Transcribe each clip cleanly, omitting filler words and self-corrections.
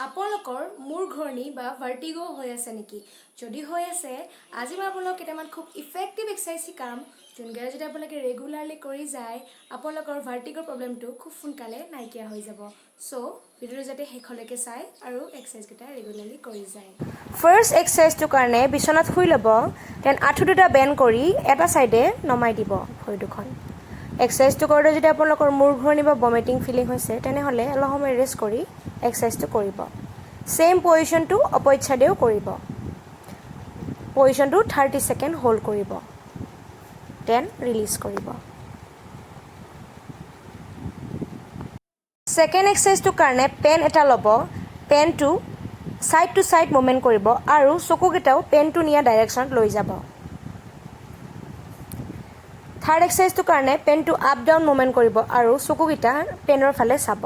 আপোনালোকৰ মূৰ ঘূৰণি বা ভাৰ্টিগো হৈ আছে নেকি? যদি হৈ আছে, আজি মই আপোনালোকক কেইটামান খুব ইফেক্টিভ এক্সাৰচাইজ শিকাম যোনকেইটা যদি আপোনালোকে ৰেগুলাৰলি কৰি যায় আপোনালোকৰ ভাৰ্টিগোৰ প্ৰব্লেমটো খুব সোনকালে নাইকিয়া হৈ যাব। চ' ভিডিঅ'টো যাতে শেষলৈকে চাই আৰু এক্সাৰচাইজকেইটা ৰেগুলাৰলি কৰি যায়। ফাৰ্ষ্ট এক্সাৰচাইজটোৰ কাৰণে বিচনাত শুই ল'ব, দেন আঁঠু দুটা বেণ্ড কৰি এটা ছাইডে নমাই দিব ভৰি দুখন। এক্সাৰচাইজটো কৰোঁতে যদি আপোনালোকৰ মূৰ ঘূৰণি বা ভমিটিং ফিলিং হৈছে তেনেহ'লে অলপ সময় ৰেষ্ট কৰি এক্সাৰচাইজটো কৰিব। চেম পজিশ্যনটো অপজিট ছাইডেও কৰিব। পজিশ্যনটো 30 ছেকেণ্ড হোল্ড কৰিব, দেন ৰিলিজ কৰিব। ছেকেণ্ড এক্সাৰচাইজটোৰ কাৰণে পেন এটা ল'ব, পেনটো ছাইড টু ছাইড মুভমেণ্ট কৰিব আৰু চকুকেইটাও পেনটো নিয়া ডাইৰেকশ্যনত লৈ যাব। থাৰ্ড এক্সাৰচাইজটোৰ কাৰণে পেনটো আপ ডাউন মুভমেণ্ট কৰিব আৰু চকুকেইটা পেনৰ ফালে চাব।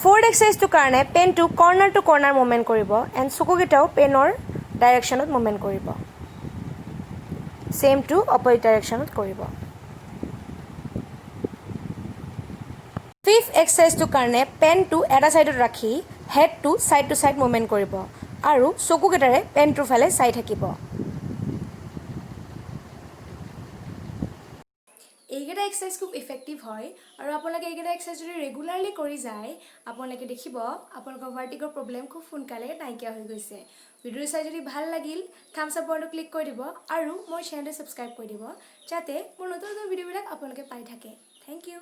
ফ'ৰ্থ এক্সাৰচাইজটোৰ কাৰণে পেনটো কৰ্নাৰ টু কৰ্নাৰ মুভমেণ্ট কৰিব এণ্ড চকুকেইটাও পেনৰ ডাইৰেকশ্যনত মুভমেণ্ট কৰিব। চেম টু অপজিট ডাইৰেকশ্যনত কৰিব। ফিফ্থ এক্সাৰচাইজটোৰ কাৰণে পেনটো এটা ছাইডত ৰাখি হেডটো ছাইড টু ছাইড মুভমেণ্ট কৰিব আৰু চকুকেইটাৰে পেনটোৰ ফালে চাই থাকিব। এইকেইটা এক্সাৰচাইজ খুব ইফেক্টিভ হয় আৰু আপোনালোকে এইকেইটা এক্সাৰচাইজ যদি ৰেগুলাৰলি কৰি যায় আপোনালোকে দেখিব আপোনালোকৰ ভাৰ্টিগোৰ প্ৰব্লেম খুব সোনকালে নাইকিয়া হৈ গৈছে। ভিডিঅ'টো চাই যদি ভাল লাগিল থাম্বছ আপ বাটনটো ক্লিক কৰি দিব আৰু মোৰ চেনেলটো ছাবস্ক্ৰাইব কৰি দিব যাতে মোৰ নতুন নতুন ভিডিঅ'বিলাক আপোনালোকে পাই থাকে। Thank U.